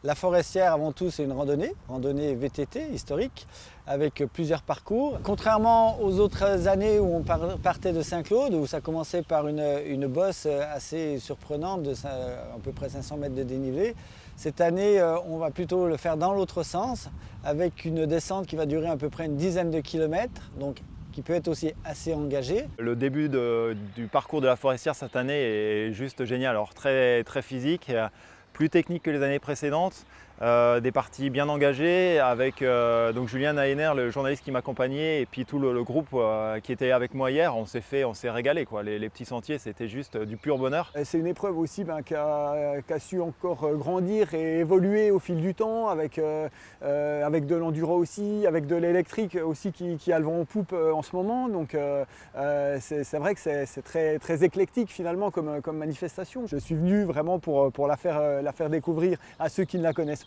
La Forestière, avant tout, c'est une randonnée VTT historique, avec plusieurs parcours. Contrairement aux autres années où on partait de Saint-Claude, où ça commençait par une bosse assez surprenante de à peu près 500 mètres de dénivelé, cette année, on va plutôt le faire dans l'autre sens, avec une descente qui va durer à peu près une dizaine de kilomètres, donc qui peut être aussi assez engagé. Le début du parcours de la Forestière cette année est juste génial, alors très physique, plus technique que les années précédentes, des parties bien engagées avec donc Julien Naener, le journaliste qui m'accompagnait, et puis tout le groupe qui était avec moi hier. On s'est régalé, quoi. Les petits sentiers, c'était juste du pur bonheur. C'est une épreuve aussi qui a su encore grandir et évoluer au fil du temps, avec de l'enduro aussi, avec de l'électrique aussi qui a le vent en poupe en ce moment. Donc c'est vrai que c'est très éclectique finalement comme manifestation. Je suis venu vraiment pour la faire découvrir à ceux qui ne la connaissent pas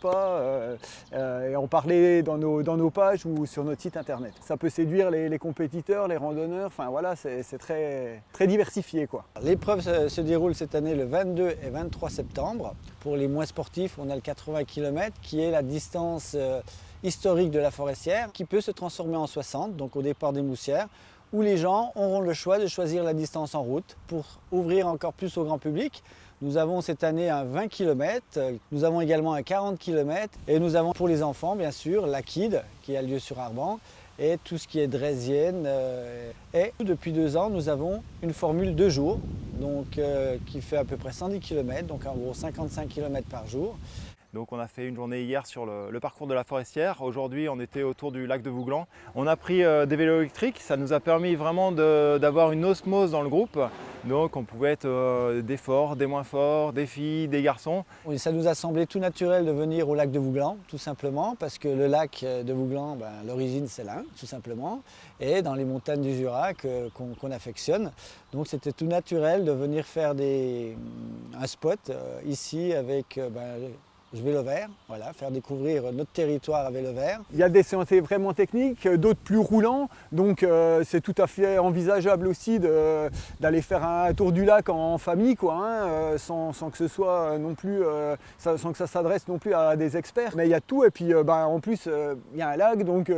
et en parler dans nos pages ou sur notre site internet. Ça peut séduire les compétiteurs, les randonneurs, enfin voilà, c'est très diversifié, quoi. L'épreuve se déroule cette année le 22 et 23 septembre. Pour les moins sportifs, on a le 80 km qui est la distance historique de la Forestière, qui peut se transformer en 60, donc au départ des Moussières, où les gens auront le choix de choisir la distance en route pour ouvrir encore plus au grand public. Nous avons cette année un 20 km, nous avons également un 40 km et nous avons pour les enfants bien sûr la KID qui a lieu sur Arban et tout ce qui est draisienne. Et depuis 2 ans nous avons une formule 2 jours donc, qui fait à peu près 110 km, donc en gros 55 km par jour. Donc on a fait une journée hier sur le parcours de la Forestière. Aujourd'hui on était autour du lac de Vouglan. On a pris des vélos électriques, ça nous a permis vraiment d'avoir une osmose dans le groupe. Donc on pouvait être des forts, des moins forts, des filles, des garçons. Oui, ça nous a semblé tout naturel de venir au lac de Vouglan, tout simplement, parce que le lac de Vouglan, l'origine c'est l'Ain, tout simplement, et dans les montagnes du Jura qu'on affectionne. Donc c'était tout naturel de venir faire un spot ici avec vélo vert, voilà, faire découvrir notre territoire à vélo vert. Il y a des sentiers vraiment techniques, d'autres plus roulants, donc c'est tout à fait envisageable aussi d'aller faire un tour du lac en famille, quoi, hein, sans que ce soit non plus, sans que ça s'adresse non plus à des experts. Mais il y a tout, et puis en plus il y a un lac, donc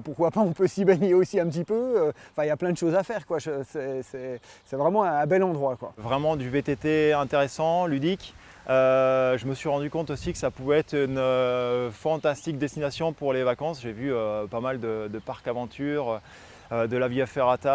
pourquoi pas on peut s'y baigner aussi un petit peu. Enfin il y a plein de choses à faire, quoi. C'est vraiment un bel endroit, quoi. Vraiment du VTT intéressant, ludique. Je me suis rendu compte aussi que ça pouvait être une fantastique destination pour les vacances. J'ai vu pas mal de parcs aventures, de la Via Ferrata.